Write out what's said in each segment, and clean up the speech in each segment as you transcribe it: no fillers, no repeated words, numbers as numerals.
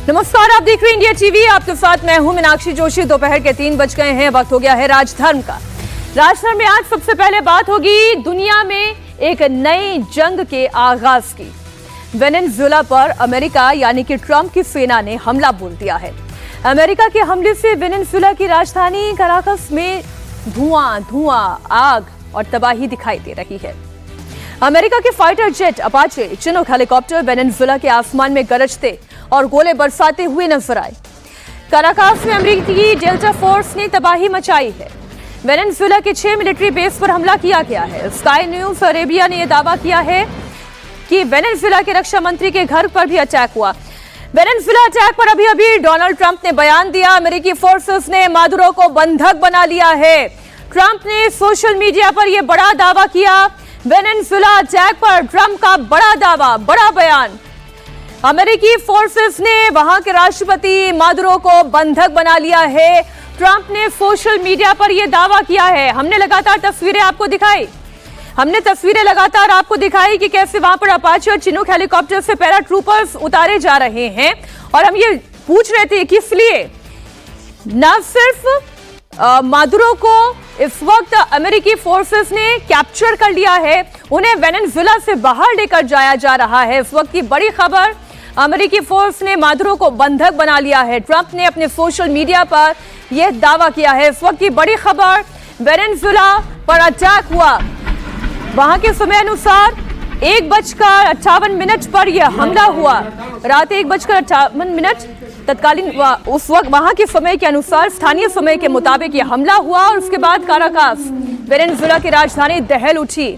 नमस्कार, आप देख रहे हैं इंडिया टीवी। आपके साथ मैं हूं मीनाक्षी जोशी। दोपहर के 3 बज गए हैं, वक्त हो गया है राजधर्म का। राजधर्म में आज सबसे पहले बात होगी दुनिया में एक नई जंग के आगाज की। वेनेजुएला पर अमेरिका यानी कि ट्रंप की सेना ने हमला बोल दिया है। अमेरिका के हमले से वेनेजुएला की राजधानी कराकस में धुआं, आग और तबाही दिखाई दे रही है। अमेरिका के fighter jet Apache Chinook helicopter Venezuela के आसमान में गरजते और गोले बरसाते हुए नजर आए। काराकास में अमेरिकी डेल्टा फोर्स ने तबाही मचाई है। वेनेजुएला के 6 मिलिट्री बेस पर हमला किया गया है। स्काई न्यूज अरेबिया ने यह दावा किया है कि वेनेजुएला के रक्षा मंत्री के घर पर भी अटैक हुआ। वेनेजुएला अटैक पर अभी डोनाल्ड ट्रंप ने बयान दिया। अमेरिकी फोर्सेस ने मादुरो को बंधक बना लिया है। ट्रंप ने सोशल मीडिया पर यह बड़ा दावा किया। वेनेजुएला अटैक पर ट्रंप का बड़ा दावा, बड़ा बयान। अमेरिकी फोर्सेस ने वहां के राष्ट्रपति मादुरो को बंधक बना लिया है। ट्रंप ने सोशल मीडिया पर यह दावा किया है। हमने लगातार तस्वीरें आपको दिखाई कि कैसे वहां पर अपाचे और चिनूक हेलीकॉप्टर से पैराट्रूपर्स उतारे जा रहे हैं। और हम ये पूछ रहे थे किस लिए। न सिर्फ मादुरो को इस वक्त अमेरिकी फोर्सेस ने कैप्चर कर लिया है, उन्हें वेनेजुएला से बाहर लेकर जाया जा रहा है। इस वक्त की बड़ी खबर, अमेरिकी फोर्स ने मादुरो को बंधक बना लिया है। ट्रंप ने अपने सोशल मीडिया पर यह दावा किया है। इस वक्त की बड़ी खबर, वेनेजुएला पर अटैक हुआ। वहां के समय अनुसार 1:58 पर यह हमला हुआ। रात 1:58 तत्कालीन उस वक्त वहां के समय के अनुसार, स्थानीय समय के मुताबिक यह हमला हुआ और उसके बाद काराकास वेनेजुएला की राजधानी दहल उठी।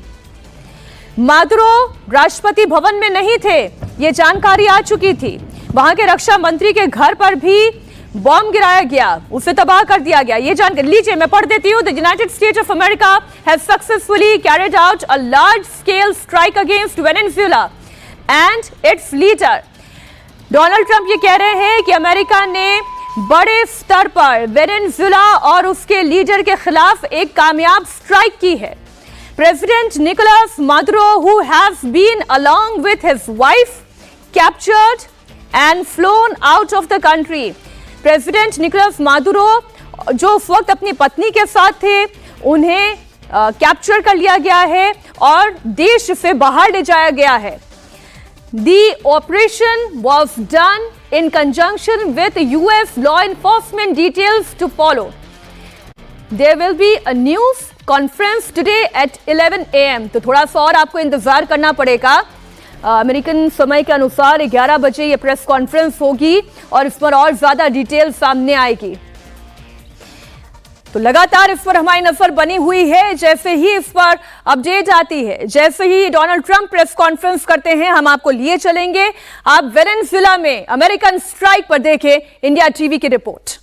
मादुरो राष्ट्रपति भवन में नहीं थे, ये जानकारी आ चुकी थी। वहां के रक्षा मंत्री के घर पर भी बॉम्ब गिराया गया, उसे तबाह कर दिया गया। ये जानकारी लीजिए, मैं पढ़ देती हूँ। The United states of America has successfully carried out a large scale strike against Venezuela and it's leader. Donald Trump ये कह रहे हैं कि अमेरिका ने बड़े स्तर पर वेनेजुएला और उसके लीडर के खिलाफ एक कामयाब स्ट्राइक की है। President Nicolas Maduro, who has been along with his wife, captured and flown out of the country. President Nicolas Maduro, जो उस वक्त अपनी पत्नी के साथ थे, उन्हें कैप्चर कर लिया गया है और देश से बाहर ले जाया गया है। The operation was done in conjunction with US law enforcement. Details to follow. There will be a news conference today at 11 AM। तो थोड़ा सा और आपको इंतजार करना पड़ेगा। अमेरिकन समय के अनुसार 11 बजे ये प्रेस कॉन्फ्रेंस होगी और इस पर और ज्यादा डिटेल सामने आएगी। तो लगातार इस पर हमारी नजर बनी हुई है। जैसे ही इस पर अपडेट आती है, जैसे ही डोनाल्ड ट्रंप प्रेस कॉन्फ्रेंस करते हैं, हम आपको लिए चलेंगे। आप वेनेजुएला में अमेरिकन स्ट्राइक पर देखें इंडिया टीवी की रिपोर्ट।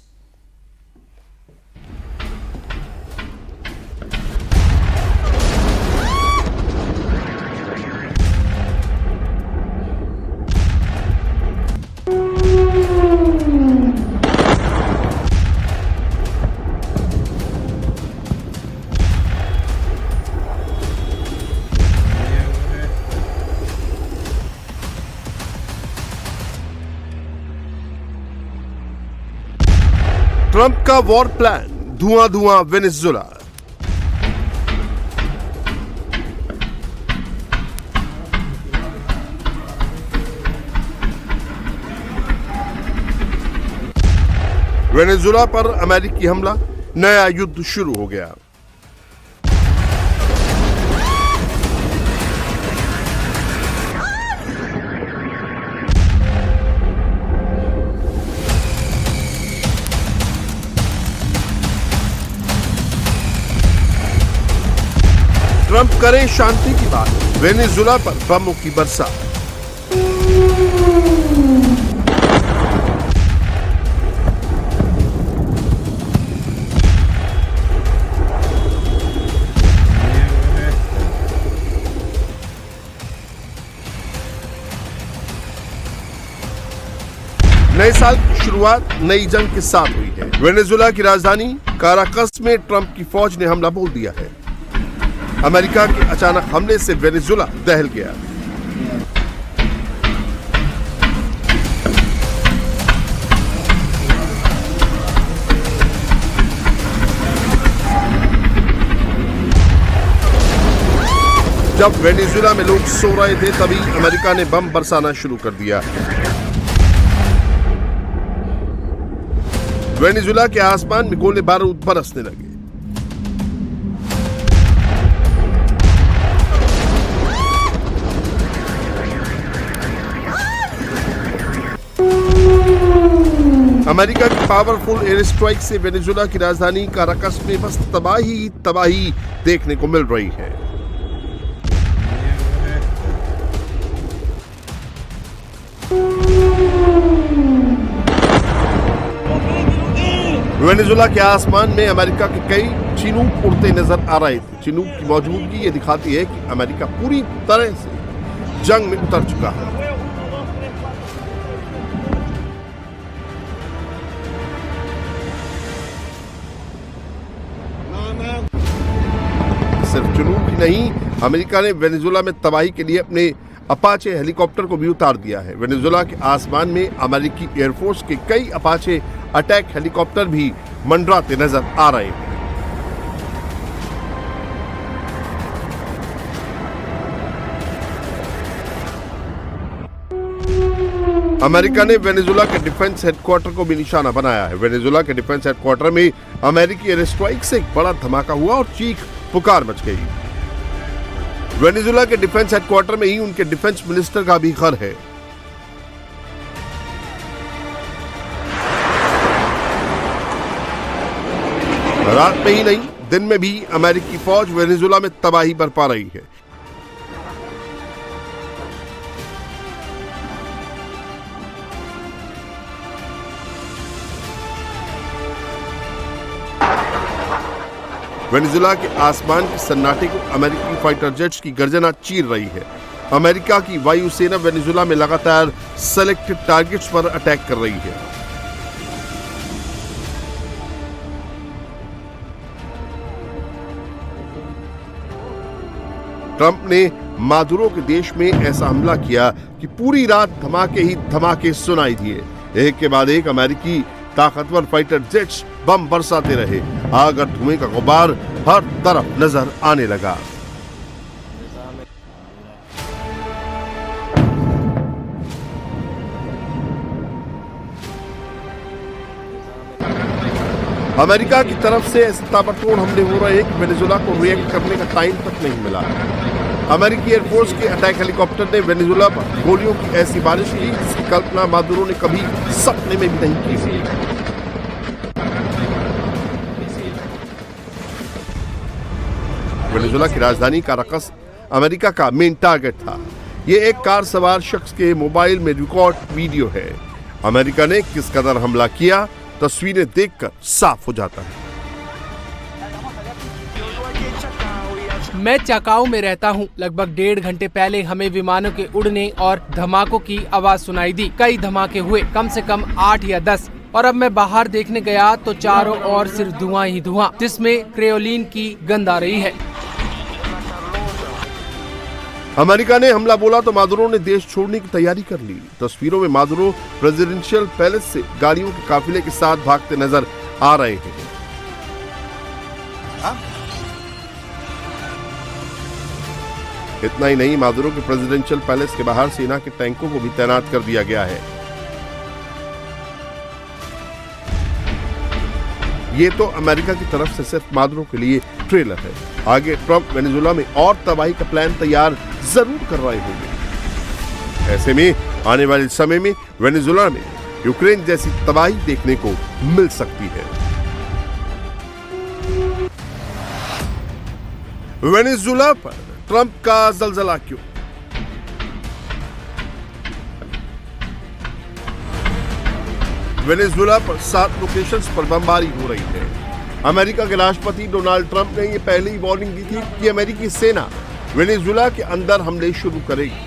ट्रंप का वॉर प्लान, धुआं वेनेजुएला। वेनेजुएला पर अमेरिकी हमला, नया युद्ध शुरू हो गया। ट्रंप करें शांति की बात, वेनेजुएला पर बमों की बरसात। नए साल की शुरुआत नई जंग के साथ हुई है। वेनेजुएला की राजधानी काराकस में ट्रंप की फौज ने हमला बोल दिया है। अमेरिका के अचानक हमले से वेनेजुएला दहल गया। जब वेनेजुएला में लोग सो रहे थे तभी अमेरिका ने बम बरसाना शुरू कर दिया। वेनेजुएला के आसमान में गोले बारूद बरसने लगे। अमेरिका की पावरफुल एयर स्ट्राइक से वेनेजुएला की राजधानी काराकस में बस तबाही तबाही देखने को मिल रही है। वेनेजुएला के आसमान में अमेरिका के कई चिनूक उड़ते नजर आ रहे थे। चिनूक की मौजूदगी ये दिखाती है कि अमेरिका पूरी तरह से जंग में उतर चुका है। सिर्फ चिनूक ही नहीं, अमेरिका ने वेनेजुएला में तबाही के लिए अपने अपाचे हेलीकॉप्टर को भी उतार दिया है। वेनेजुएला के आसमान में अमेरिकी एयरफोर्स के कई अपाचे अटैक हेलीकॉप्टर भी मंडराते नजर आ रहे हैं। अमेरिका ने वेनेजुएला के डिफेंस हेडक्वार्टर को भी निशाना बनाया है। वेनेजुएला के डिफेंस हेडक्वार्टर में अमेरिकी एयर स्ट्राइक से एक बड़ा धमाका हुआ और चीख पुकार मच गई। वेनेजुएला के डिफेंस हेडक्वार्टर में ही उनके डिफेंस मिनिस्टर का भी घर है। रात में ही नहीं, दिन में भी अमेरिकी फौज वेनेजुएला में तबाही बरपा रही है। वेनेजुएला के आसमान के सन्नाटे को अमेरिकी फाइटर जेट्स की गर्जना चीर रही है। अमेरिका की वायुसेना वेनेजुएला में लगातार सेलेक्टेड टारगेट्स पर अटैक कर रही है। ट्रंप ने मादुरो के देश में ऐसा हमला किया कि पूरी रात धमाके ही धमाके सुनाई दिए। एक के बाद एक अमेरिकी ताकतवर फाइटर जेट्स बम बरसाते रहे। आग और धुएं का गुबार हर तरफ नजर आने लगा। अमेरिका की तरफ से ऐसे ताबड़तोड़ हमले हो रहे हैं कि वेनेजुएला को रिएक्ट करने का टाइम तक नहीं मिला। अमेरिकी एयरफोर्स के अटैक हेलीकॉप्टर ने वेनेजुएला पर गोलियों की ऐसी बारिश की जिसकी कल्पना मादुरो ने कभी सपने में भी नहीं की थी। वेनेजुएला की राजधानी काराकस अमेरिका का मेन टारगेट था। ये एक कार सवार शख्स के मोबाइल में रिकॉर्ड वीडियो है। अमेरिका ने किस कदर हमला किया तस्वीरें देखकर साफ हो जाता है। मैं चाकाओ में रहता हूँ। लगभग 1.5 घंटे पहले हमें विमानों के उड़ने और धमाकों की आवाज सुनाई दी। कई धमाके हुए, कम से कम 8 या 10। और अब मैं बाहर देखने गया तो चारों ओर सिर्फ धुआं ही धुआं, जिसमें क्रेयोलिन की गंध आ रही है। अमेरिका ने हमला बोला तो मादुरो ने देश छोड़ने की तैयारी कर ली। तस्वीरों में मादुरो प्रेसिडेंशियल पैलेस से गाड़ियों के काफिले के साथ भागते नजर आ रहे हैं। इतना ही नहीं, मादुरो के प्रेसिडेंशियल पैलेस के बाहर सेना के टैंकों को भी तैनात कर दिया गया है। ये तो अमेरिका की तरफ से सिर्फ मादुरो के लिए ट्रेलर है। आगे ट्रंप वेनेजुएला में और तबाही का प्लान तैयार जरूर कर रहे होंगे। ऐसे में आने वाले समय में वेनेजुएला में यूक्रेन जैसी तबाही देखने को मिल सकती है। वेनेजुएला पर ट्रंप का जलजला क्यों? वेनेजुएला पर 7 लोकेशंस पर बमबारी हो रही है। अमेरिका के राष्ट्रपति डोनाल्ड ट्रंप ने यह पहले ही वार्निंग दी थी कि अमेरिकी सेना वेनेजुएला के अंदर हमले शुरू करेगी।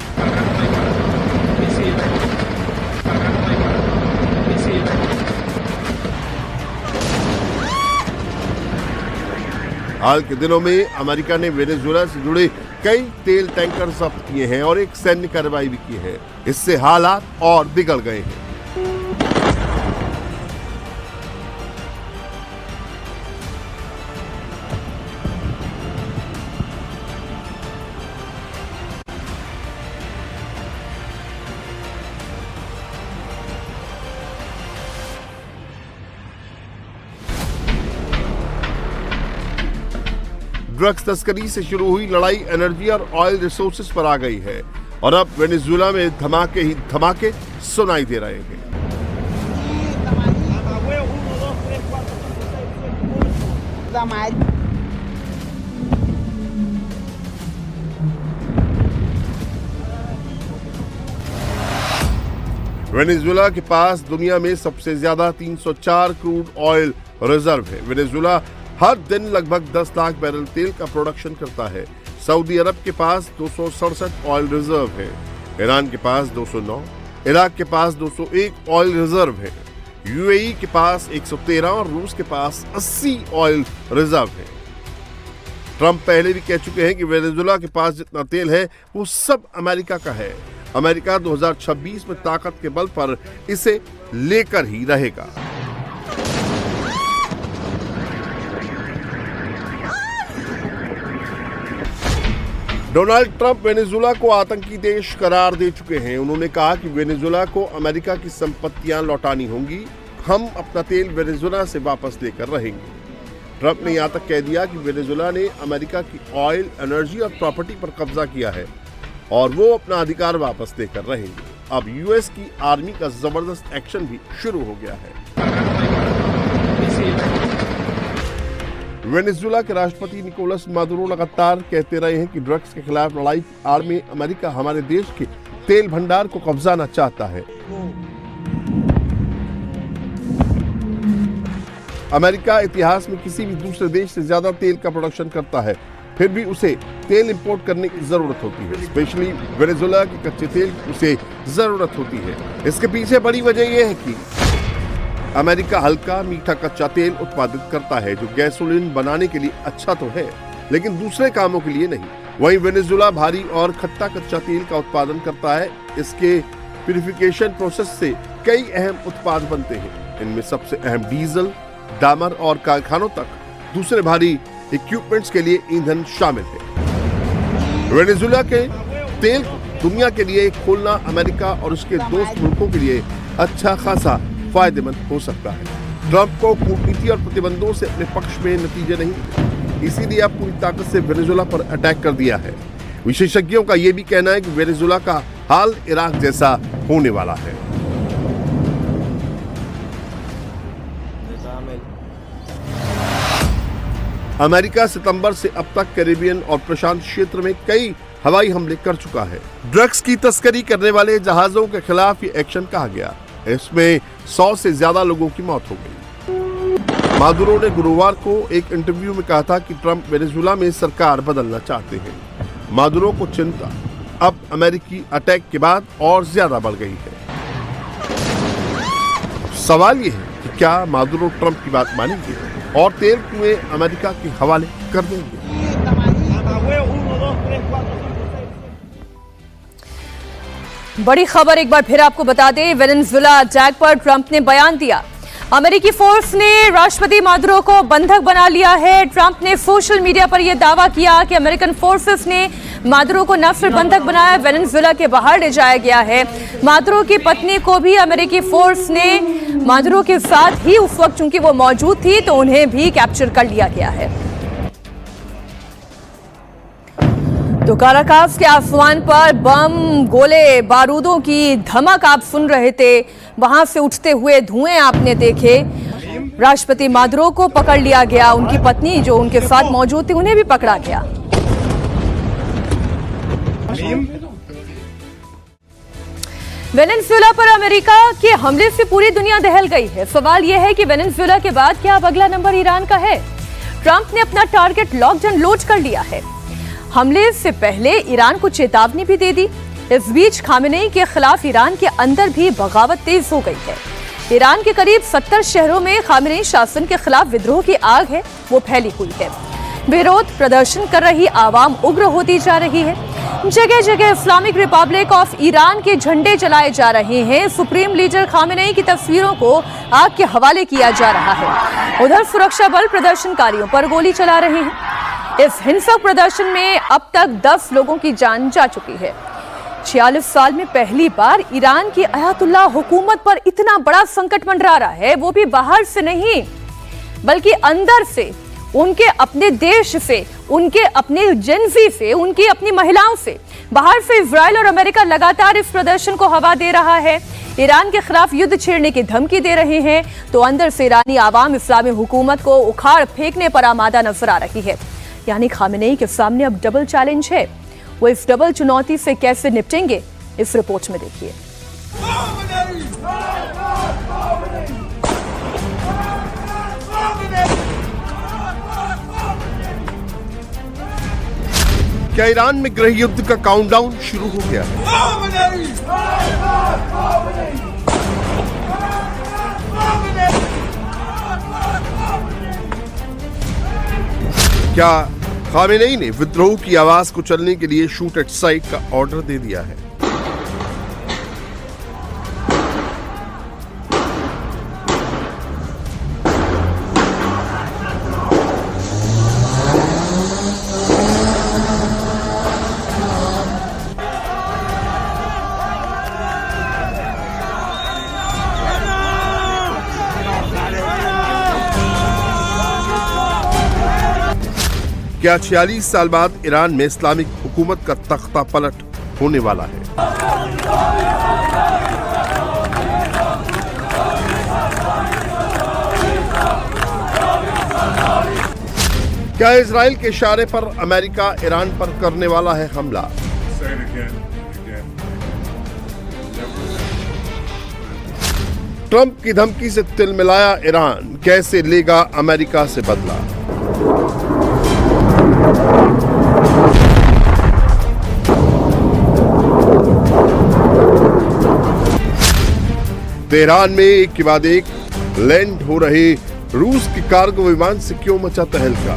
हाल के दिनों में अमेरिका ने वेनेजुएला से जुड़े कई तेल टैंकर जब्त किए हैं और एक सैन्य कार्रवाई भी की है। इससे हालात और बिगड़ गए हैं। ड्रग्स तस्करी से शुरू हुई लड़ाई एनर्जी और ऑयल रिसोर्सेज पर आ गई है और अब वेनेजुएला में धमाके ही धमाके सुनाई दे रहे हैं। वेनेजुएला के पास दुनिया में सबसे ज्यादा 304 क्रूड ऑयल रिजर्व है। वेनेजुएला हर दिन लगभग 10 लाख बैरल तेल का प्रोडक्शन करता है। सऊदी अरब के पास 267 ऑयल रिजर्व है, ईरान के पास 209, इराक के पास 201 ऑयल रिजर्व है, यूएई के पास 113 और रूस के पास 80 ऑयल रिजर्व है। ट्रंप पहले भी कह चुके हैं कि वेनेजुएला के पास जितना तेल है वो सब अमेरिका का है। अमेरिका 2026 में ताकत के बल पर इसे लेकर ही रहेगा। डोनाल्ड ट्रंप वेनेजुएला को आतंकी देश करार दे चुके हैं। उन्होंने कहा कि वेनेजुएला को अमेरिका की संपत्तियां लौटानी होंगी, हम अपना तेल वेनेजुएला से वापस लेकर रहेंगे। ट्रंप ने यहां तक कह दिया कि वेनेजुएला ने अमेरिका की ऑयल, एनर्जी और प्रॉपर्टी पर कब्जा किया है और वो अपना अधिकार वापस लेकर रहेंगे। अब यूएस की आर्मी का जबरदस्त एक्शन भी शुरू हो गया है। वेनेजुएला के राष्ट्रपति निकोलस मादुरो लगातार कहते रहे हैं कि ड्रग्स के खिलाफ लड़ाई की आड़ में अमेरिका हमारे देश के तेल भंडार को कब्जाना चाहता है। अमेरिका इतिहास में किसी भी दूसरे देश से ज्यादा तेल का प्रोडक्शन करता है, फिर भी उसे तेल इंपोर्ट करने की जरूरत होती है। स्पेशली वेनेजुएला के कच्चे तेल की उसे जरूरत होती है। इसके पीछे बड़ी वजह यह है कि अमेरिका हल्का मीठा कच्चा तेल उत्पादित करता है, जो गैसोलीन बनाने के लिए अच्छा तो है, लेकिन दूसरे कामों के लिए नहीं। वहीं वेनेजुएला भारी और खट्टा कच्चा तेल का उत्पादन करता है। इसके प्यूरिफिकेशन प्रोसेस से कई अहम उत्पाद बनते हैं। इनमें सबसे अहम डीजल, डामर और कारखानों तक दूसरे भारी इक्विपमेंट्स के लिए ईंधन शामिल है। वेनेजुएला के तेल को दुनिया के लिए खोलना अमेरिका और उसके दोस्त मुल्कों के लिए अच्छा खासा फायदेमंद हो सकता है। ट्रंप को कूटनीति और प्रतिबंधों से अपने पक्ष में नतीजे नहीं मिले, इसीलिए अब पूरी ताकत से वेनेजुएला पर अटैक कर दिया है। विशेषज्ञों का यह भी कहना है कि वेनेजुएला का हाल इराक जैसा होने वाला है। अमेरिका सितंबर से अब तक कैरिबियन और प्रशांत क्षेत्र में कई हवाई हमले कर चुका है। ड्रग्स की तस्करी करने वाले जहाजों के खिलाफ ये एक्शन कहा गया। इसमें 100 से ज्यादा लोगों की मौत हो गई। मादुरो ने गुरुवार को एक इंटरव्यू में कहा था कि ट्रंप वेनेजुएला में सरकार बदलना चाहते हैं। मादुरो को चिंता अब अमेरिकी अटैक के बाद और ज्यादा बढ़ गई है। सवाल ये है कि क्या मादुरो ट्रंप की बात मानेंगे और तेल कुएं अमेरिका के हवाले कर देंगे। बड़ी खबर एक बार फिर आपको बता दें, वेनेजुएला अटैक पर ट्रंप ने बयान दिया। अमेरिकी फोर्स ने राष्ट्रपति मादुरो को बंधक बना लिया है। ट्रंप ने सोशल मीडिया पर यह दावा किया कि अमेरिकन फोर्सेस ने मादुरो को न सिर्फ बंधक बनाया, वेनेजुएला के बाहर ले जाया गया है। मादुरो की पत्नी को भी अमेरिकी फोर्स ने मादुरो के साथ ही उस वक्त चूंकि वो मौजूद थी तो उन्हें भी कैप्चर कर लिया गया है। तो काराकास के आसमान पर बम, गोले, बारूदों की धमक आप सुन रहे थे, वहां से उठते हुए धुएं आपने देखे। राष्ट्रपति मादुरो को पकड़ लिया गया, उनकी पत्नी जो उनके साथ मौजूद थी उन्हें भी पकड़ा गया। वेनेजुएला पर अमेरिका के हमले से पूरी दुनिया दहल गई है। सवाल यह है कि वेनेजुएला के बाद क्या अब अगला नंबर ईरान का है? ट्रंप ने अपना टारगेट लॉक्ड एंड लोड कर लिया है। हमले से पहले ईरान को चेतावनी भी दे दी। इस बीच खामेनेई के खिलाफ ईरान के अंदर भी बगावत तेज हो गई है। ईरान के करीब 70 शहरों में खामेनेई शासन के खिलाफ विद्रोह की आग है, वो फैली हुई है। विरोध प्रदर्शन कर रही आवाम उग्र होती जा रही है। जगह जगह इस्लामिक रिपब्लिक ऑफ ईरान के झंडे जलाए जा रहे हैं। सुप्रीम लीडर खामेनेई की तस्वीरों को आग के हवाले किया जा रहा है। उधर सुरक्षा बल प्रदर्शनकारियों पर गोली चला रहे हैं। इस हिंसक प्रदर्शन में अब तक 10 लोगों की जान जा चुकी है। 46 साल में पहली बार ईरान की अयातुल्लाह हुकूमत पर इतना बड़ा संकट मंडरा रहा है, वो भी बाहर से नहीं बल्कि अंदर से। उनके अपने देश से, उनके अपने जेनजी से, उनकी अपनी महिलाओं से। बाहर से इजराइल और अमेरिका लगातार इस प्रदर्शन को हवा दे रहा है, ईरान के खिलाफ युद्ध छेड़ने की धमकी दे रहे हैं, तो अंदर से ईरानी आवाम इस्लामी हुकूमत को उखाड़ फेंकने पर आमादा नजर आ रही है। यानी खामेनेई के सामने अब डबल चैलेंज है। वो इस डबल चुनौती से कैसे निपटेंगे, इस रिपोर्ट में देखिए। क्या ईरान में गृह युद्ध का काउंटडाउन शुरू हो गया है? क्या खामेनेई ने विद्रोह की आवाज को चलने के लिए शूट एट साइट का ऑर्डर दे दिया है? क्या 46 साल बाद ईरान में इस्लामिक हुकूमत का तख्ता पलट होने वाला है? क्या इजराइल के इशारे पर अमेरिका ईरान पर करने वाला है हमला? ट्रंप की धमकी से तिलमिलाया ईरान, कैसे लेगा अमेरिका से बदला? तेहरान में एक के बाद एक लैंड हो रहे रूस के कार्गो विमान से क्यों मचा तहलका?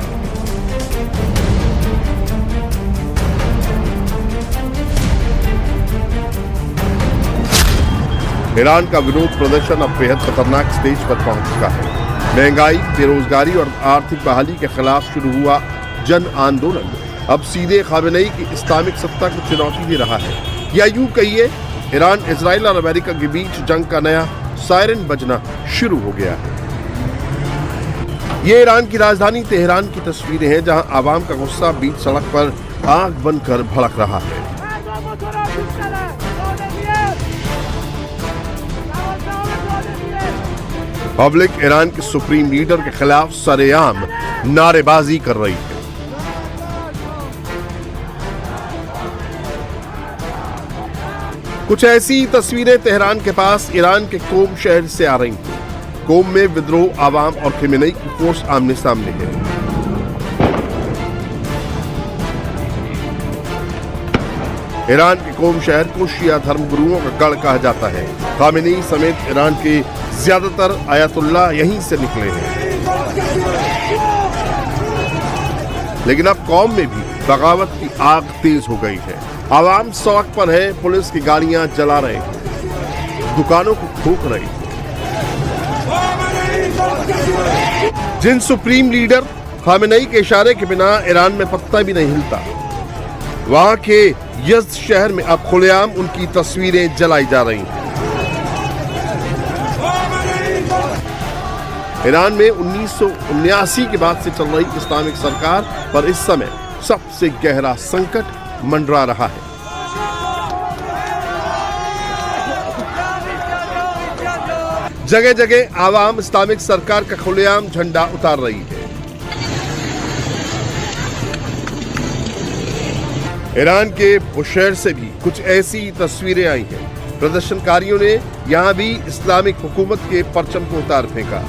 ईरान का विरोध प्रदर्शन अब बेहद खतरनाक स्टेज पर पहुंच चुका है। महंगाई, बेरोजगारी और आर्थिक बहाली के खिलाफ शुरू हुआ जन आंदोलन अब सीधे खामेनेई की इस्लामिक सत्ता को चुनौती दे रहा है, या यूं कहिए ईरान, इजराइल और अमेरिका के बीच जंग का नया सायरन बजना शुरू हो गया है। ये ईरान की राजधानी तेहरान की तस्वीरें हैं, जहां आवाम का गुस्सा बीच सड़क पर आग बनकर भड़क रहा है। पब्लिक ईरान के सुप्रीम लीडर के खिलाफ सरेआम नारेबाजी कर रही है। कुछ ऐसी तस्वीरें तेहरान के पास ईरान के कोम शहर से आ रही हैं। कोम में विद्रोह, आवाम और खामेनेई की फोर्स आमने सामने है। ईरान के कोम शहर को शिया धर्मगुरुओं का गढ़ कहा जाता है। खामेनेई समेत ईरान के ज्यादातर आयतुल्ला यहीं से निकले हैं। लेकिन अब कौम में भी बगावत की आग तेज हो गई है। आवाम सड़क पर है, पुलिस की गाड़ियां जला रहे हैं, दुकानों को ठोक रहे हैं। जिन सुप्रीम लीडर खामेनेई के इशारे के बिना ईरान में पत्ता भी नहीं हिलता, वहां के यज़्द शहर में अब खुलेआम उनकी तस्वीरें जलाई जा रही हैं। ईरान में 1979 के बाद से चल रही इस्लामिक सरकार पर इस समय सबसे गहरा संकट मंडरा रहा है। जगह जगह आवाम इस्लामिक सरकार का खुलेआम झंडा उतार रही है। ईरान के बुशहर से भी कुछ ऐसी तस्वीरें आई हैं। प्रदर्शनकारियों ने यहां भी इस्लामिक हुकूमत के परचम को उतार फेंका।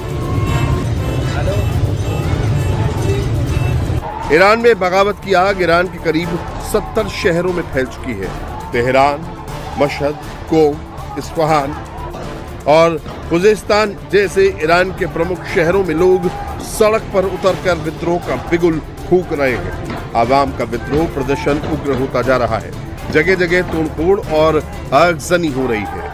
ईरान में बगावत की आग ईरान के करीब 70 शहरों में फैल चुकी है। तेहरान, मशहद, कोम, इस्फहान और खुजेस्तान जैसे ईरान के प्रमुख शहरों में लोग सड़क पर उतरकर विद्रोह का बिगुल फूंक रहे हैं। आवाम का विद्रोह प्रदर्शन उग्र होता जा रहा है। जगह जगह तोड़फोड़ और आगजनी हो रही है।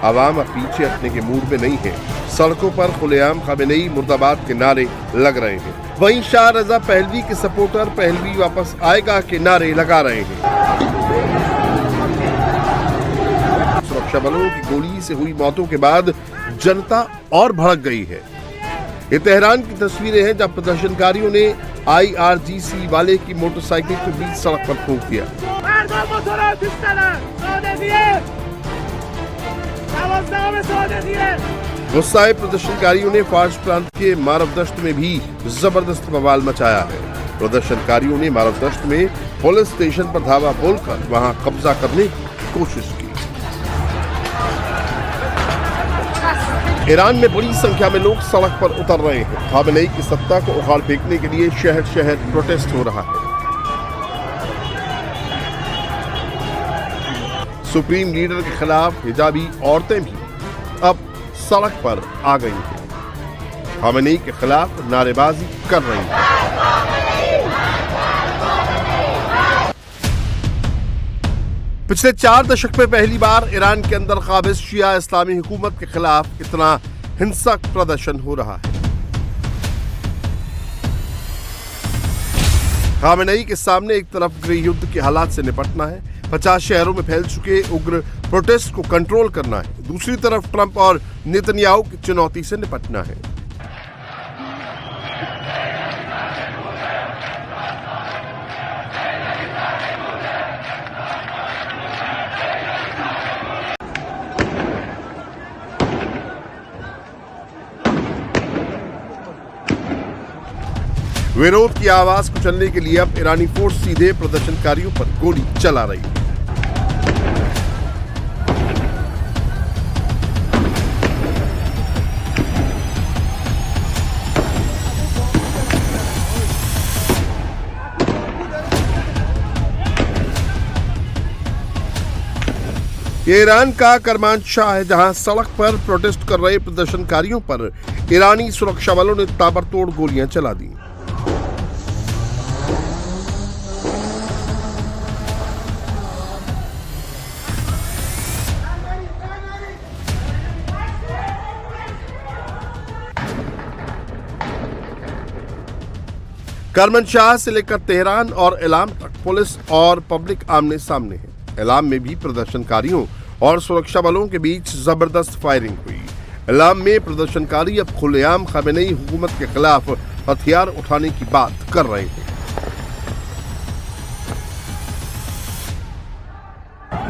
आवाम अब पीछे हटने के मूड में नहीं है। सड़कों पर खुलेआम खामेनेई मुर्दाबाद के नारे लग रहे हैं। वहीं शाह रजा पहलवी के सपोर्टर पहलवी वापस आएगा के नारे लगा रहे हैं। सुरक्षा बलों की गोली से हुई मौतों के बाद जनता और भड़क गई है। ये तेहरान की तस्वीरें हैं जहां प्रदर्शनकारियों ने IRGC वाले की मोटरसाइकिल के बीच सड़क पर फूंक दिया। गुस्साए प्रदर्शनकारियों ने फार्स प्रांत के मानवदश्त में भी जबरदस्त बवाल मचाया है। प्रदर्शनकारियों ने मानवदश्त में पुलिस स्टेशन पर धावा बोलकर वहां कब्जा करने की कोशिश की। ईरान में बड़ी संख्या में लोग सड़क पर उतर रहे हैं। खामेनेई की सत्ता को उखाड़ फेंकने के लिए शहर शहर प्रोटेस्ट हो रहा है। सुप्रीम लीडर के खिलाफ हिजाबी औरतें भी अब सड़क पर आ गई हैं। खामेनेई के खिलाफ नारेबाजी कर रही हैं। पिछले 4 दशक में पहली बार ईरान के अंदर काबिज शिया इस्लामी हुकूमत के खिलाफ इतना हिंसक प्रदर्शन हो रहा है। खामेनेई के सामने एक तरफ गृह युद्ध के हालात से निपटना है, 50 शहरों में फैल चुके उग्र प्रोटेस्ट को कंट्रोल करना है, दूसरी तरफ ट्रंप और नेतन्याहू की चुनौती से निपटना है। विरोध की आवाज को चलने के लिए अब ईरानी फोर्स सीधे प्रदर्शनकारियों पर गोली चला रही है। ये ईरान का करमान शाह है जहां सड़क पर प्रोटेस्ट कर रहे प्रदर्शनकारियों पर ईरानी सुरक्षा बलों ने ताबड़तोड़ गोलियां चला दी। करमनशाह से लेकर तेहरान और इलाम तक पुलिस और पब्लिक आमने सामने है। इलाम में भी प्रदर्शनकारियों और सुरक्षा बलों के बीच जबरदस्त फायरिंग हुई। इलाम में प्रदर्शनकारी अब खुलेआम खामेनेई हुकूमत के खिलाफ हथियार उठाने की बात कर रहे हैं।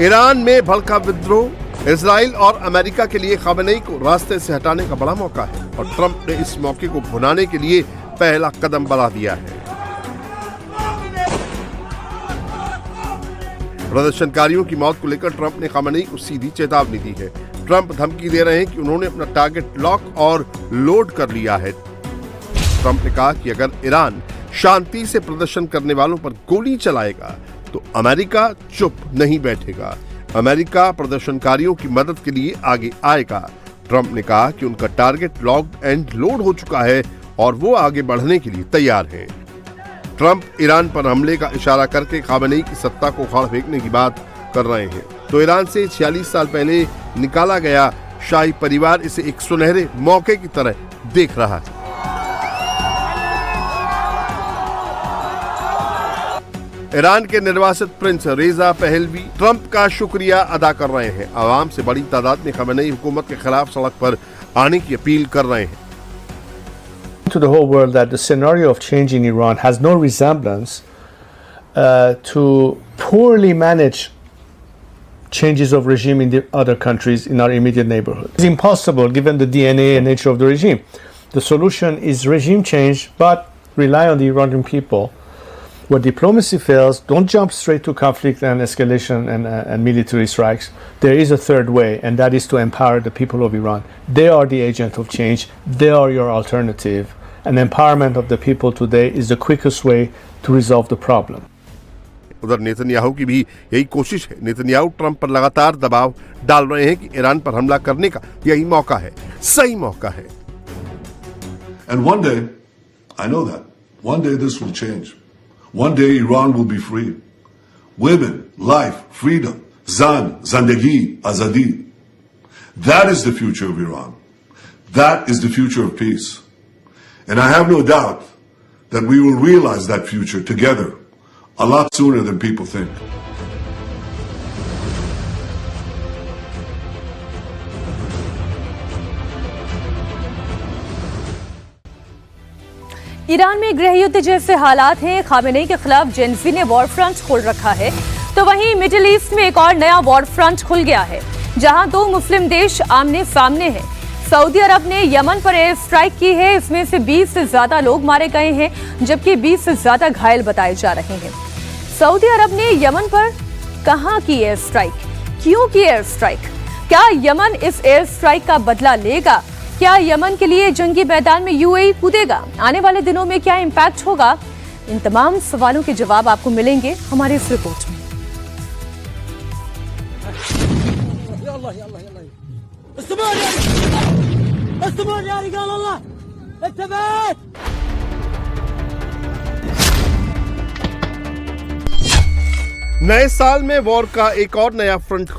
ईरान में भड़का विद्रोह इजराइल और अमेरिका के लिए खामेनेई को रास्ते से हटाने का बड़ा मौका है और ट्रंप ने इस मौके को भुनाने के लिए पहला कदम बढ़ा दिया है। प्रदर्शनकारियों की मौत को लेकर ट्रंप ने खामेनेई को सीधी चेतावनी दी है। ट्रंप धमकी दे रहे हैं कि उन्होंने अपना टारगेट लॉक और लोड कर लिया है। ट्रंप ने कहा कि अगर ईरान शांति से प्रदर्शन करने वालों पर गोली चलाएगा तो अमेरिका चुप नहीं बैठेगा। अमेरिका प्रदर्शनकारियों की मदद के लिए आगे आएगा। ट्रंप ने कहा कि उनका टारगेट लॉक्ड एंड लोड हो चुका है और वो आगे बढ़ने के लिए तैयार हैं। ट्रंप ईरान पर हमले का इशारा करके खामेनेई की सत्ता को उखाड़ फेंकने की बात कर रहे हैं तो ईरान से 46 साल पहले निकाला गया शाही परिवार इसे एक सुनहरे मौके की तरह देख रहा है। ईरान के निर्वासित प्रिंस रेजा पहलवी ट्रंप का शुक्रिया अदा कर रहे हैं। आवाम से बड़ी तादाद में खामेनेई हुकूमत के खिलाफ सड़क पर आने की अपील कर रहे हैं। To the whole world that the scenario of change in Iran has no resemblance to poorly managed changes of regime in the other countries in our immediate neighborhood. It's impossible given the DNA and nature of the regime. The solution is regime change, but rely on the Iranian people. Where diplomacy fails, don't jump straight to conflict and escalation and military strikes. There is a third way, and that is to empower the people of Iran. They are the agent of change. They are your alternative. And empowerment of the people today is the quickest way to resolve the problem. उधर Netanyahu की भी यही कोशिश है। Netanyahu Trump पर लगातार दबाव डाल रहे हैं कि ईरान पर हमला करने का यही मौका है, सही मौका है। And one day, I know that, one day this will change. One day Iran will be free. Women, life, freedom, zan, zandagi, azadi. That is the future of Iran. That is the future of peace. And I have no doubt that we will realize that future together a lot sooner than people think. Iran में गृह युद्ध जैसे हालात हैं, Khamenei के खिलाफ Gen Z ने war front खोल रखा है, तो वहीं मिडिल ईस्ट में एक और नया वॉर फ्रंट खुल गया है, जहां दो मुस्लिम देश आमने सामने हैं। सऊदी अरब ने यमन पर एयर स्ट्राइक की है, इसमें से 20 से ज्यादा लोग मारे गए हैं, जबकि 20 से ज्यादा घायल बताए जा रहे हैं। सऊदी अरब ने यमन पर कहां की एयर स्ट्राइक, क्यों की एयर स्ट्राइक, क्या यमन इस एयर स्ट्राइक का बदला लेगा? क्या यमन के लिए जंगी मैदान में यूएई कूदेगा? आने वाले दिनों में क्या इंपैक्ट होगा? इन तमाम सवालों के जवाब आपको मिलेंगे हमारी इस रिपोर्ट में। नए साल में वॉर का एक और नया फ्रंट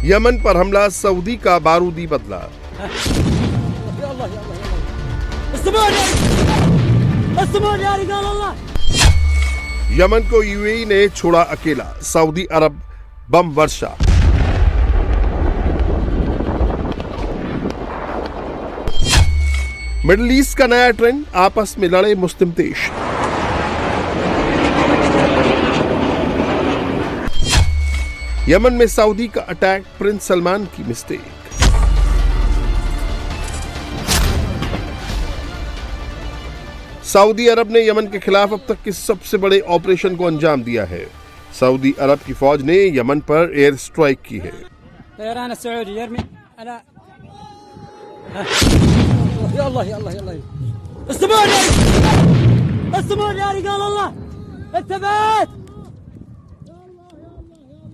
यमन पर हमला, सऊदी का बारूदी बदला। यमन को यूएई ने छोड़ा अकेला, सऊदी अरब बम वर्षा। मिडिल ईस्ट का नया ट्रेंड, आपस में लड़े मुस्लिम देश। यमन में सऊदी का अटैक, प्रिंस सलमान की मिस्टेक। सऊदी अरब ने यमन के खिलाफ अब तक के सबसे बड़े ऑपरेशन को अंजाम दिया है। सऊदी अरब की फौज ने यमन पर एयर स्ट्राइक की है।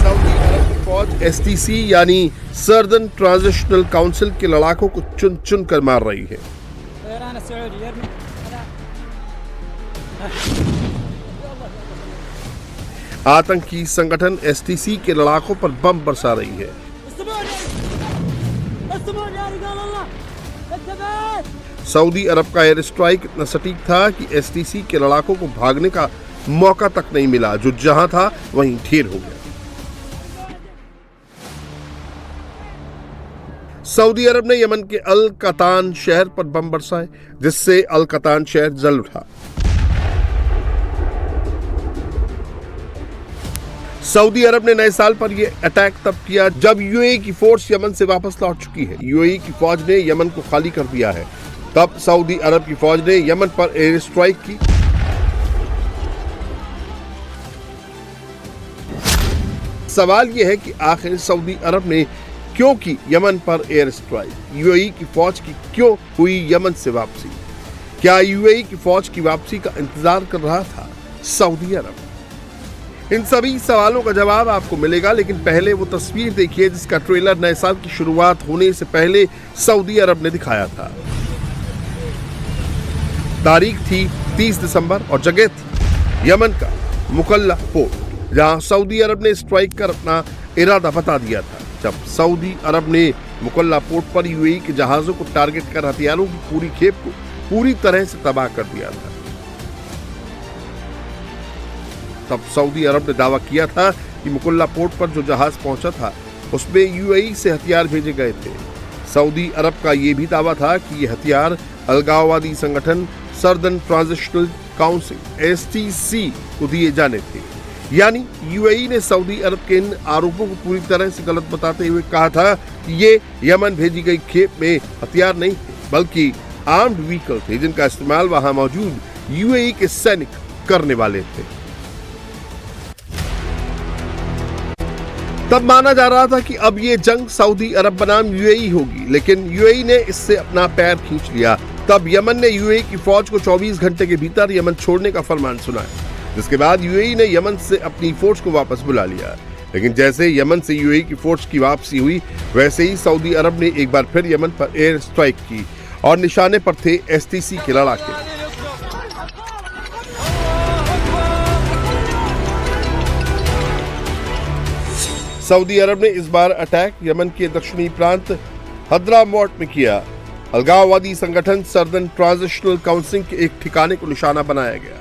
सऊदी अरब की फौज एसटीसी यानी सर्दन ट्रांजिशनल काउंसिल के लड़ाकों को चुन चुन कर मार रही है। आतंकी संगठन एसटीसी के लड़ाकों पर बम बरसा रही है। सऊदी अरब का एयर स्ट्राइक इतना सटीक था कि एसटीसी के लड़ाकों को भागने का मौका तक नहीं मिला, जो जहां था वहीं ढेर हो गया। सऊदी अरब ने यमन के अल कतान शहर पर बम बरसाए, जिससे अल कतान शहर जल उठा। सऊदी अरब ने नए साल पर यह अटैक तब किया जब यूएई की फोर्स यमन से वापस लौट चुकी है। यूएई की फौज ने यमन को खाली कर दिया है। तब सऊदी अरब की फौज ने यमन पर एयर स्ट्राइक की। सवाल यह है कि आखिर सऊदी अरब ने क्यों की यमन पर एयर स्ट्राइक? यूएई की फौज की क्यों हुई यमन से वापसी? क्या यूएई की फौज की वापसी का इंतजार कर रहा था सऊदी अरब? इन सभी सवालों का जवाब आपको मिलेगा, लेकिन पहले वो तस्वीर देखिए जिसका ट्रेलर नए साल की शुरुआत होने से पहले सऊदी अरब ने दिखाया था। तारीख थी 30 दिसंबर और जगह थी यमन का मुकल्ला पोर्ट, जहां सऊदी अरब ने स्ट्राइक कर अपना इरादा बता दिया था। जब सऊदी अरब ने मुकल्ला पोर्ट पर यूएई के जहाजों को टारगेट कर हथियारों की पूरी खेप को पूरी तरह से तबाह कर दिया था। तब सऊदी अरब ने दावा किया था कि मुकल्ला पोर्ट पर जो जहाज पहुंचा था उसमें यूएई से हथियार भेजे गए थे। सऊदी अरब का यह भी दावा था कि ये हथियार अलगाववादी संगठन सर्दन ट्रांजिशनल काउंसिल एसटीसी को दिए जाने थे। यानी यूएई ने सऊदी अरब के इन आरोपों को पूरी तरह से गलत बताते हुए कहा था कि ये यमन भेजी गई खेप में हथियार नहीं बल्कि आर्म्ड व्हीकल थे जिनका इस्तेमाल वहां मौजूद यूएई के सैनिक करने वाले थे। तब माना जा रहा था कि अब ये जंग सऊदी अरब बनाम यूएई होगी, लेकिन यूएई ने इससे अपना पैर खींच लिया। तब यमन ने यूएई की फौज को 24 घंटे के भीतर यमन छोड़ने का फरमान सुनाया, जिसके बाद यूएई ने यमन से अपनी फोर्स को वापस बुला लिया। लेकिन जैसे यमन से यूएई की फोर्स की वापसी हुई, वैसे ही सऊदी अरब ने एक बार फिर यमन पर एयर स्ट्राइक की और निशाने पर थे एसटीसी के लड़ाके। सऊदी अरब ने इस बार अटैक यमन के दक्षिणी प्रांत हद्रामौट में किया। अलगाववादी संगठन सर्दर्न ट्रांजिशनल काउंसिल के एक ठिकाने को निशाना बनाया गया।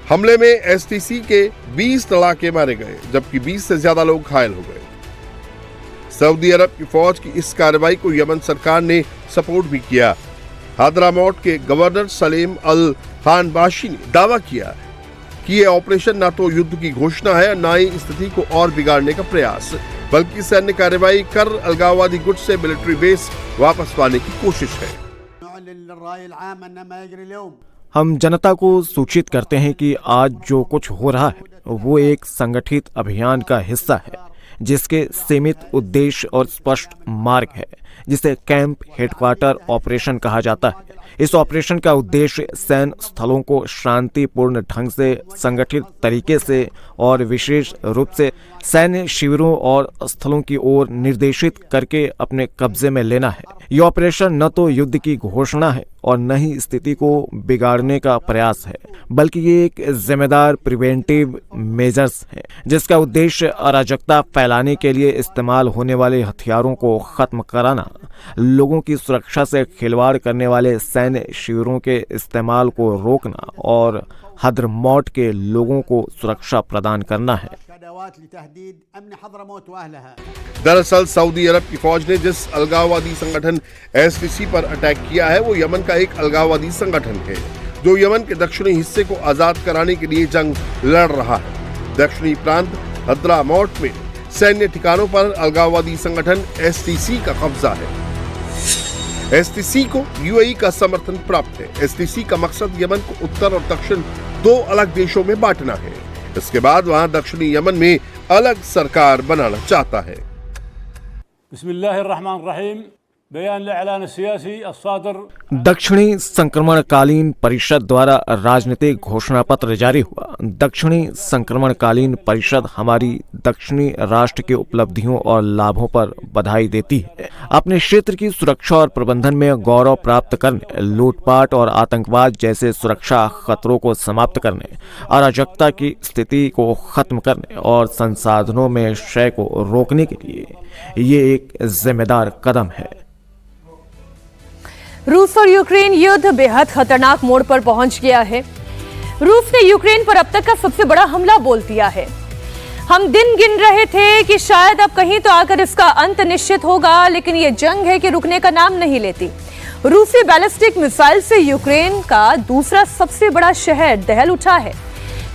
हमले में एसटीसी के 20 लड़ाके मारे गए, जबकि 20 से ज्यादा लोग घायल हो गए। सऊदी अरब की फौज की इस कार्रवाई को यमन सरकार ने सपोर्ट भी किया। हद्रामौट के गवर्नर सलेम अल खानबाशी ने दावा किया कि ये ऑपरेशन न तो युद्ध की घोषणा है न ही स्थिति को और बिगाड़ने का प्रयास, बल्कि सैन्य कार्रवाई कर अलगाववादी गुट से मिलिट्री बेस वापस पाने की कोशिश है। हम जनता को सूचित करते हैं कि आज जो कुछ हो रहा है वो एक संगठित अभियान का हिस्सा है, जिसके सीमित उद्देश्य और स्पष्ट मार्ग है, जिसे कैंप हेडक्वार्टर ऑपरेशन कहा जाता है। इस ऑपरेशन का उद्देश्य सैन्य स्थलों को शांतिपूर्ण ढंग से, संगठित तरीके से और विशेष रूप से सैन्य शिविरों और स्थलों की ओर निर्देशित करके अपने कब्जे में लेना है। यह ऑपरेशन न तो युद्ध की घोषणा है और न ही स्थिति को बिगाड़ने का प्रयास है, बल्कि ये एक जिम्मेदार प्रिवेंटिव मेजर्स है, जिसका उद्देश्य अराजकता फैलाने के लिए इस्तेमाल होने वाले हथियारों को खत्म कराना, लोगों की सुरक्षा से खिलवाड़ करने वाले सैन्य शिविरों के इस्तेमाल को रोकना और हद्रमौट के लोगों को सुरक्षा प्रदान करना है। दरअसल सऊदी अरब की फौज ने जिस अलगाववादी संगठन एसटीसी पर अटैक किया है वो यमन का एक अलगाववादी संगठन है जो यमन के दक्षिणी हिस्से को आजाद कराने के लिए जंग लड़ रहा है। दक्षिणी प्रांत हद्रामौट में सैन्य ठिकानों पर अलगाववादी संगठन एसटीसी का कब्जा है। एसटीसी को यूएई का समर्थन प्राप्त है। एसटीसी का मकसद यमन को उत्तर और दक्षिण दो अलग देशों में बांटना है। इसके बाद वहां दक्षिणी यमन में अलग सरकार बनाना चाहता है। बिस्मिल्लाहिर्रहमानिर्रहीम। बयान ऐलान सियासी अस्सादर। दक्षिणी संक्रमणकालीन परिषद द्वारा राजनीतिक घोषणा पत्र जारी हुआ। दक्षिणी संक्रमणकालीन परिषद हमारी दक्षिणी राष्ट्र की उपलब्धियों और लाभों पर बधाई देती है। अपने क्षेत्र की सुरक्षा और प्रबंधन में गौरव प्राप्त करने, लूटपाट और आतंकवाद जैसे सुरक्षा खतरों को समाप्त करने, अराजकता की स्थिति को खत्म करने और संसाधनों में क्षय को रोकने के लिए ये एक जिम्मेदार कदम है। रूस और यूक्रेन युद्ध बेहद खतरनाक मोड़ पर पहुंच गया है। रूस ने यूक्रेन पर अब तक का सबसे बड़ा हमला बोल दिया है। हम दिन गिन रहे थे कि शायद अब कहीं तो आकर इसका अंत निश्चित होगा, लेकिन यह जंग है कि रुकने का नाम नहीं लेती। रूसी बैलिस्टिक मिसाइल से यूक्रेन का दूसरा सबसे बड़ा शहर दहल उठा है।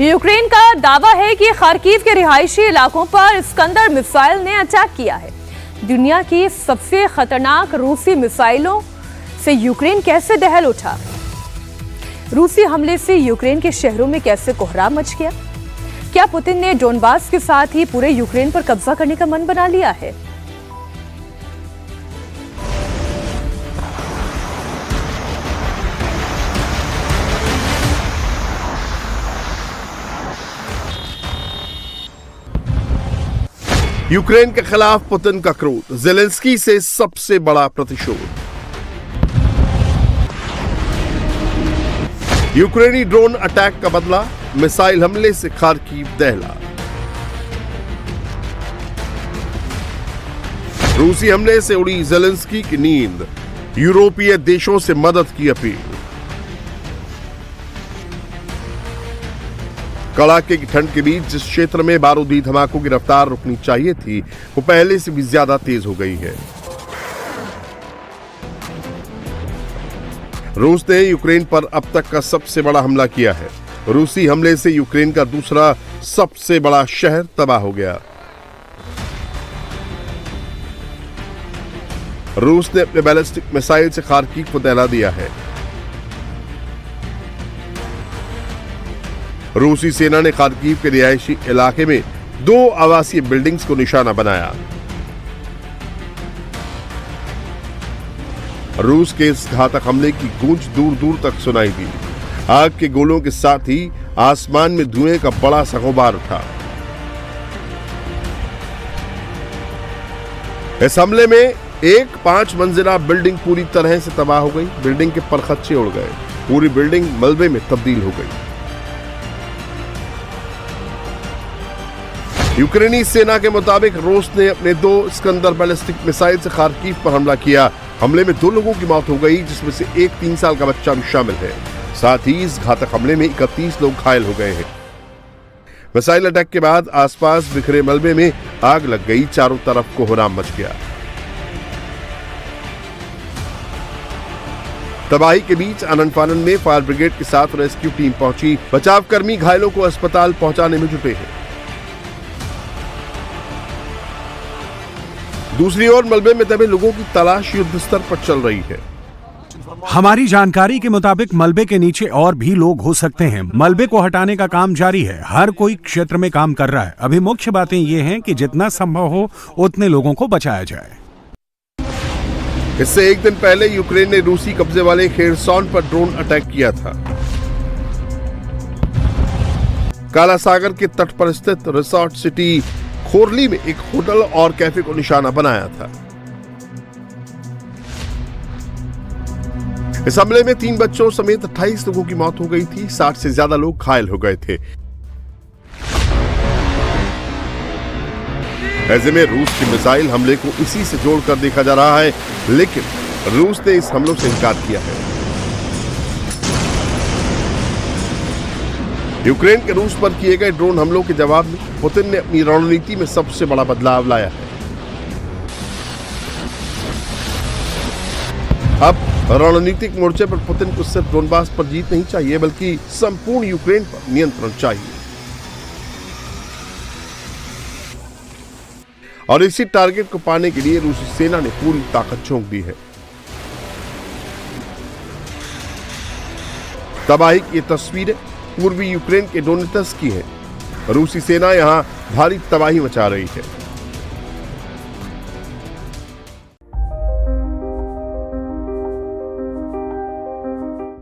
यूक्रेन का दावा है कि खार्किव के रिहायशी इलाकों पर इस्कंदर मिसाइल ने अटैक किया है। दुनिया की सबसे खतरनाक रूसी मिसाइलों से यूक्रेन कैसे दहल उठा? रूसी हमले से यूक्रेन के शहरों में कैसे कोहराम मच गया? क्या पुतिन ने डोनबास के साथ ही पूरे यूक्रेन पर कब्जा करने का मन बना लिया है? यूक्रेन के खिलाफ पुतिन का क्रोध, ज़ेलेंस्की से सबसे बड़ा प्रतिशोध। यूक्रेनी ड्रोन अटैक का बदला, मिसाइल हमले से खार्किव दहला। रूसी हमले से उड़ी ज़ेलेंस्की की नींद, यूरोपीय देशों से मदद की अपील। कड़ाके की ठंड के बीच जिस क्षेत्र में बारूदी धमाकों की रफ्तार रुकनी चाहिए थी वो पहले से भी ज्यादा तेज हो गई है। रूस ने यूक्रेन पर अब तक का सबसे बड़ा हमला किया है। रूसी हमले से यूक्रेन का दूसरा सबसे बड़ा शहर तबाह हो गया। रूस ने अपने बैलिस्टिक मिसाइल से खार्किव को दहला दिया है। रूसी सेना ने खार्किव के रिहायशी इलाके में 2 आवासीय बिल्डिंग्स को निशाना बनाया। रूस के इस घातक हमले की गूंज दूर दूर तक सुनाई दी। आग के गोलों के साथ ही आसमान में धुएं का बड़ा सा गुबार उठा। इस हमले में एक 5 मंजिला बिल्डिंग पूरी तरह से तबाह हो गई। बिल्डिंग के परखच्चे उड़ गए। पूरी बिल्डिंग मलबे में तब्दील हो गई। यूक्रेनी सेना के मुताबिक रूस ने अपने 2 स्कंदर बैलिस्टिक मिसाइल से खार्किव पर हमला किया। हमले में 2 लोगों की मौत हो गई, जिसमें से एक 3 साल का बच्चा भी शामिल है। साथ ही इस घातक हमले में 31 लोग घायल हो गए हैं। मिसाइल अटैक के बाद आसपास बिखरे मलबे में आग लग गई। चारों तरफ कोहराम मच गया। तबाही के बीच आनन फानन में फायर ब्रिगेड के साथ रेस्क्यू टीम पहुंची। बचाव कर्मी घायलों को अस्पताल पहुंचाने में जुटे हैं। दूसरी ओर मलबे में दबे लोगों की तलाश युद्ध स्तर पर चल रही है। हमारी जानकारी के मुताबिक मलबे के नीचे और भी लोग हो सकते हैं। मलबे को हटाने का काम जारी है। हर कोई क्षेत्र में काम कर रहा है। अभी मुख्य बातें ये हैं कि जितना संभव हो उतने लोगों को बचाया जाए। इससे एक दिन पहले यूक्रेन ने रूसी कब्जे वाले खेरसॉन पर ड्रोन अटैक किया था। काला सागर के तट पर स्थित रिसोर्ट सिटी खोरली में एक होटल और कैफे को निशाना बनाया था। इस हमले में 3 बच्चों समेत 28 लोगों की मौत हो गई थी। 60 से ज्यादा लोग घायल हो गए थे। ऐसे में रूस के मिसाइल हमले को इसी से जोड़कर देखा जा रहा है, लेकिन रूस ने इस हमलों से इनकार किया है। यूक्रेन के रूस पर किए गए ड्रोन हमलों के जवाब में पुतिन ने अपनी रणनीति में सबसे बड़ा बदलाव लाया है। अब रणनीतिक मोर्चे पर पुतिन को सिर्फ डोनबास पर जीत नहीं चाहिए, बल्कि संपूर्ण यूक्रेन पर नियंत्रण चाहिए। और इसी टारगेट को पाने के लिए रूसी सेना ने पूरी ताकत झोंक दी है। तबाही की तस्वीरें पूर्वी यूक्रेन के डोनेट्स्क की है। रूसी सेना यहां भारी तबाही मचा रही है।